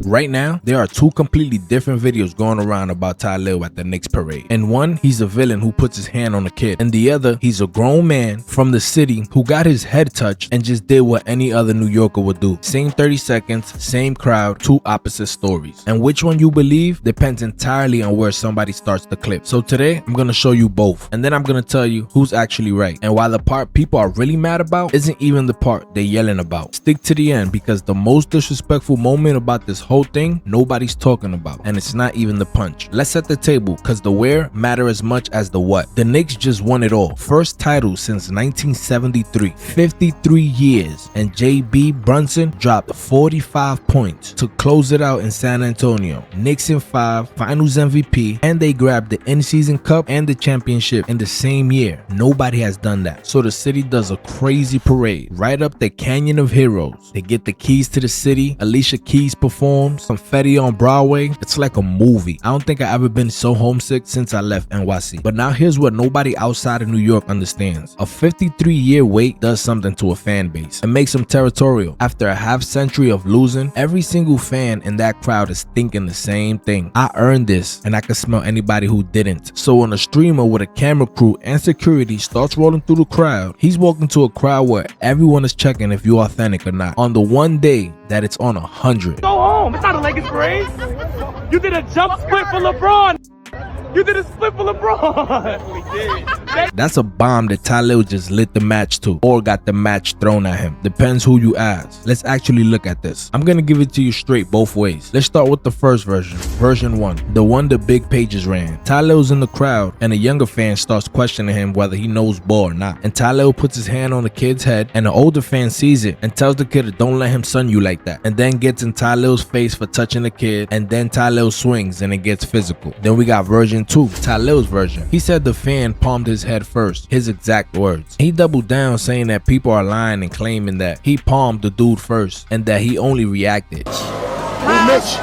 Right now, there are two completely different videos going around about Tylil at the Knicks parade. In one, he's a villain who puts his hand on a kid. In the other, he's a grown man from the city who got his head touched and just did what any other New Yorker would do. Same 30 seconds, same crowd, two opposite stories. And which one you believe depends entirely on where somebody starts the clip. So today, I'm gonna show you both. And then I'm gonna tell you who's actually right. And while the part people are really mad about isn't even the part they're yelling about. Stick to the end because the most disrespectful moment about this whole thing nobody's talking about, and it's not even the punch. Let's set the table because the where matter as much as the what. The Knicks just won it all. First title since 1973, 53 years, and JB Brunson dropped 45 points to close it out in San Antonio. Knicks in 5, finals MVP, and they grabbed the in-season cup and the championship in the same year. Nobody has done that. So the city does a crazy parade right up the Canyon of Heroes. They get the keys to the city. Alicia Keys performs. Confetti on Broadway. It's like a movie. I don't think I've ever been so homesick since I left NYC. But now here's what nobody outside of New York understands. A 53-year wait does something to a fan base. It makes them territorial. After a half century of losing, every single fan in that crowd is thinking the same thing. I earned this, and I can smell anybody who didn't. So when a streamer with a camera crew and security starts rolling through the crowd, he's walking to a crowd where everyone is checking if you're authentic or not. On the one day that it's on 100. Go home. It's not a Lakers parade. You did a jump split for LeBron. You did a split for LeBron. We did. That's a bomb that Tylil just lit the match to, or got the match thrown at him. Depends who you ask. Let's actually look at this. I'm gonna give it to you straight both ways. Let's start with the first version, version 1, the one the big pages ran. Tylil's in the crowd, and a younger fan starts questioning him whether he knows ball or not. And Tylil puts his hand on the kid's head, and the older fan sees it and tells the kid, don't let him sun you like that. And then gets in Tylil's face for touching the kid, and then Tylil swings and it gets physical. Then we got version 2, Tylil's version. He said the fan palmed his head first, his exact words. He doubled down saying that people are lying and claiming that he palmed the dude first and that he only reacted. Mitch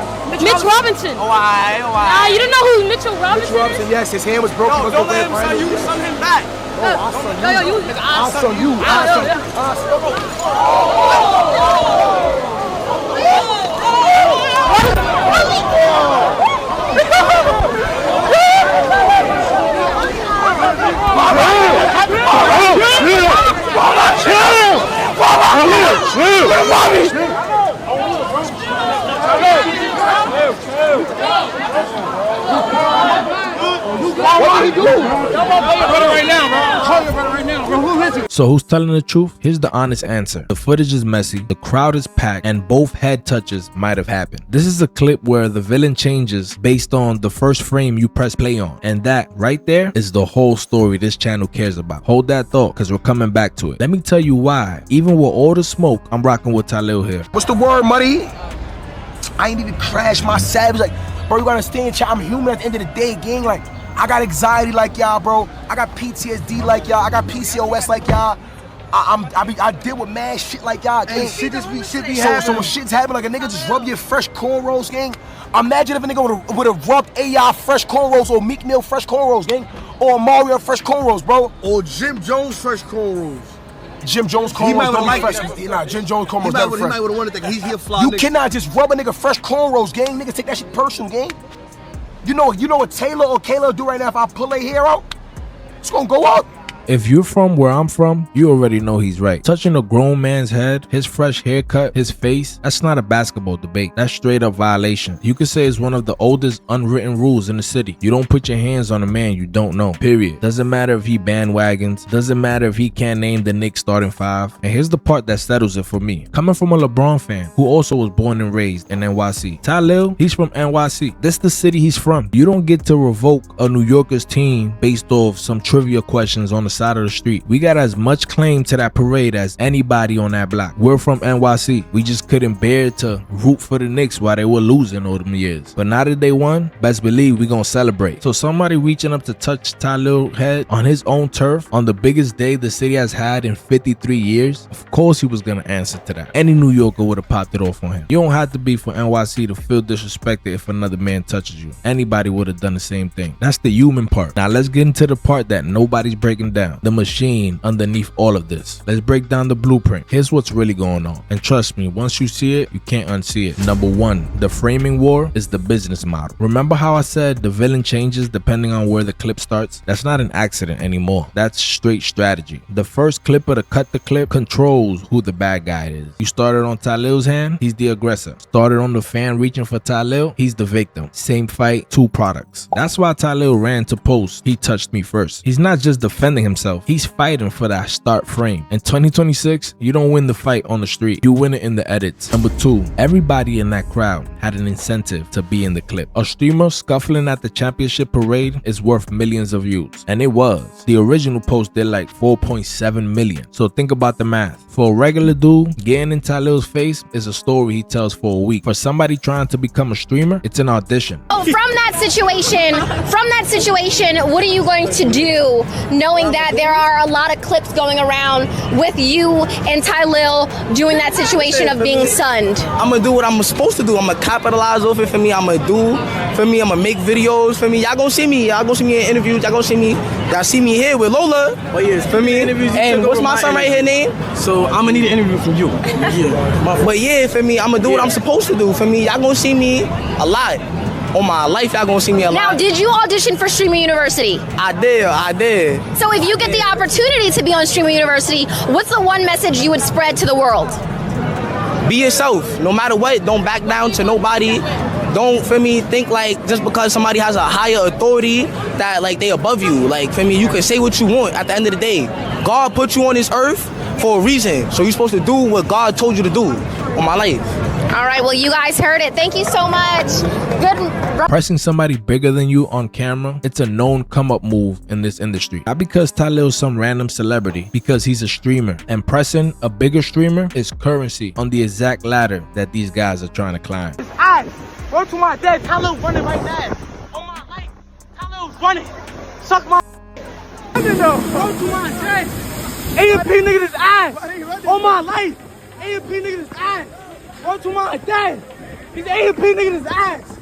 Robinson. Oh, why? You don't know who Mitchell Robinson is? Yes, his hand was broken. No, don't let him son you. Son him back. I'll son you. So who's telling the truth? Here's the honest answer. The footage is messy, the crowd is packed, and both head touches might have happened. This is a clip where the villain changes based on the first frame you press play on. And that right there is the whole story this channel cares about. Hold that thought, because we're coming back to it. Let me tell you why. Even with all the smoke, I'm rocking with Tylil here. What's the word, Muddy? I ain't even crash my savage. Like, bro, you gotta understand, chat. I'm human at the end of the day, gang. Like, I got anxiety like y'all, bro. I got PTSD like y'all. I got PCOS like y'all. I deal with mad shit like y'all. Hey, shit be happening. So when shit's happening, like a nigga just rub your fresh cornrows, gang. Imagine if a nigga would've rubbed AI fresh cornrows or Meek Mill fresh cornrows, gang, or Mario fresh cornrows, bro, or Jim Jones fresh cornrows. Jim Jones cornrows. He might have liked fresh. Nah, Jim Jones cornrows never fresh. He might would've wanted that. He's here fly. You cannot just rub a nigga fresh cornrows, gang. Nigga, take that shit personal, gang. You know what Taylor or Kayla do right now if I pull their hair out? It's gonna go up. If you're from where I'm from, you already know he's right. Touching a grown man's head, his fresh haircut, his face, that's not a basketball debate. That's straight up violation. You could say it's one of the oldest unwritten rules in the city. You don't put your hands on a man you don't know, period. Doesn't matter if he bandwagons, doesn't matter if he can't name the Knicks starting 5. And here's the part that settles it for me. Coming from a LeBron fan who also was born and raised in NYC. Tylil, he's from NYC. That's the city he's from. You don't get to revoke a New Yorker's team based off some trivia questions on the side of the street. We got as much claim to that parade as anybody on that block. We're from NYC. We just couldn't bear to root for the Knicks while they were losing all them years. But now that they won, best believe we gonna celebrate. So somebody reaching up to touch Tylil's head on his own turf on the biggest day the city has had in 53 years, of course he was gonna answer to that. Any New Yorker would have popped it off on him. You don't have to be from NYC to feel disrespected if another man touches you. Anybody would have done the same thing. That's the human part. Now let's get into the part that nobody's breaking down. down the machine underneath all of this. Let's break down the blueprint. Here's what's really going on. And trust me, once you see it, you can't unsee it. Number one, the framing war is the business model. Remember how I said the villain changes depending on where the clip starts? That's not an accident anymore. That's straight strategy. The first clipper to cut the clip controls who the bad guy is. You started on Tylil's hand, he's the aggressor. Started on the fan reaching for Tylil, he's the victim. Same fight, two products. That's why Tylil ran to post, he touched me first. He's not just defending himself, he's fighting for that start frame. In 2026, you don't win the fight on the street, you win it in the edits. Number two, everybody in that crowd had an incentive to be in the clip. A streamer scuffling at the championship parade is worth millions of views. And it was. The original post did like 4.7 million. So think about the math. For a regular dude, getting in Tylil's face is a story he tells for a week. For somebody trying to become a streamer, it's an audition. Oh, from that situation, what are you going to do knowing that there are a lot of clips going around with you and Tylil doing that situation of being sunned? I'm gonna do what I'm supposed to do. I'm gonna capitalize off it for me. I'm gonna do for me. I'm gonna make videos for me. Y'all gonna see me. Y'all gonna see me in interviews. Y'all gonna see me. Y'all see me here with Lola. Oh yes, For me. And what's my son right here name? So I'm gonna need an interview from you. Yeah. But yeah, for me, I'm gonna do what I'm supposed to do. For me, y'all gonna see me a lot. On my life, y'all gonna see me a Now, lot. did you audition for Streamer University? I did. So if you get the opportunity to be on Streamer University, what's the one message you would spread to the world? Be yourself. No matter what, don't back down to nobody. Don't, for me, think like just because somebody has a higher authority that like they above you. Like, for me, you can say what you want at the end of the day. God put you on this earth for a reason. So you're supposed to do what God told you to do on my life. All right, well, you guys heard it. Thank you so much. Good. Pressing somebody bigger than you on camera, it's a known come-up move in this industry. Not because Tylil's some random celebrity, because he's a streamer. And pressing a bigger streamer is currency on the exact ladder that these guys are trying to climb. His eyes. Go to my dad. Tylil running right now. On my life. Tylil's running. Suck my. Go to my dad. A&P nigga this ass. On my life. A&P nigga this ass. Go to my dad. He's A&P nigga this ass.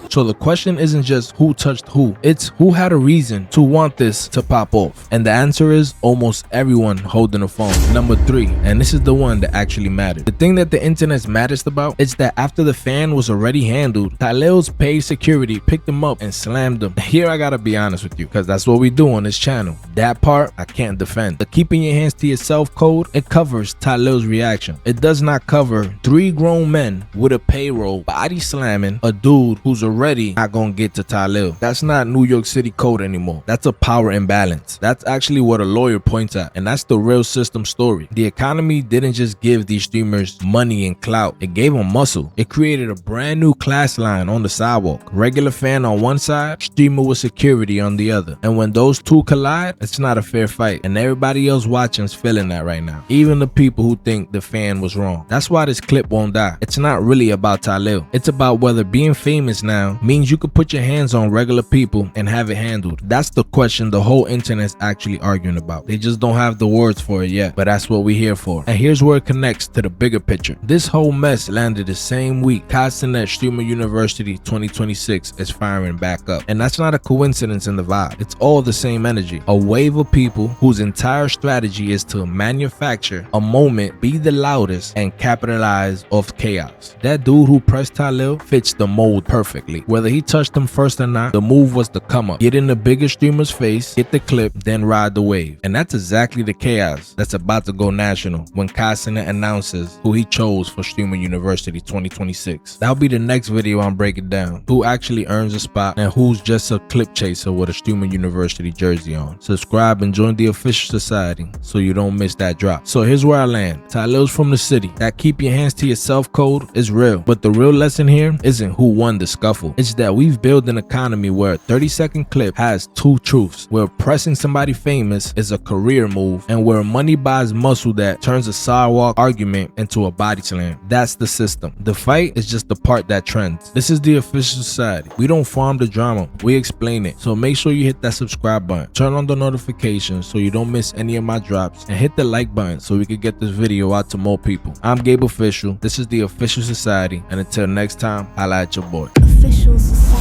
So the question isn't just who touched who, it's who had a reason to want this to pop off. And the answer is almost everyone holding a phone. Number three, and this is the one that actually matters. The thing that the internet's maddest about is that after the fan was already handled, Tylil's paid security picked him up and slammed him. Here I gotta be honest with you, because that's what we do on this channel. That part I can't defend. The keeping your hands to yourself code, it covers Tylil's reaction. It does not cover 3 grown men with a payroll body slamming a dude who's already not gonna get to Tylil. That's not New York City code anymore. That's a power imbalance. That's actually what a lawyer points at, and that's the real system story. The economy didn't just give these streamers money and clout, it gave them muscle. It created a brand new class line on the sidewalk. Regular fan on one side, streamer with security on the other. And when those two collide, it's not a fair fight, and everybody else watching's feeling that right now. Even the people who think the fan was wrong. That's why this clip won't die. It's not really about Tylil. It's about whether being famous now means you could put your hands on regular people and have it handled. That's the question the whole internet's actually arguing about. They just don't have the words for it yet, but that's what we're here for. And here's where it connects to the bigger picture. This whole mess landed the same week Casting Streamer University 2026 is firing back up. And that's not a coincidence in the vibe. It's all the same energy. A wave of people whose entire strategy is to manufacture a moment, be the loudest, and capitalize off chaos. That dude who pressed Tylil fits the mold perfectly. Whether he touched him first or not, the move was to come up, get in the bigger streamer's face, get the clip, then ride the wave. And that's exactly the chaos that's about to go national when Casting announces who he chose for Streamer University 2026. That'll be the next video I'm breaking down. Who actually earns a spot and who's just a clip chaser with a Streamer University jersey on. Subscribe and join the official society so you don't miss that drop. So here's where I land. Tylil's from the city. That keep your hands to yourself code is real. But the real lesson here isn't who won the scuffle. It's that we've built an economy where a 30-second clip has 2 truths. Where pressing somebody famous is a career move, and where money buys muscle that turns a sidewalk argument into a body slam. That's the system. The fight is just the part that trends. This is the official society. We don't farm the drama, we explain it. So make sure you hit that subscribe button, turn on the notifications so you don't miss any of my drops, and hit the like button so we can get this video out to more people. I'm Gabe Official. This is the official society, and until next time, holla at your boy. Official society.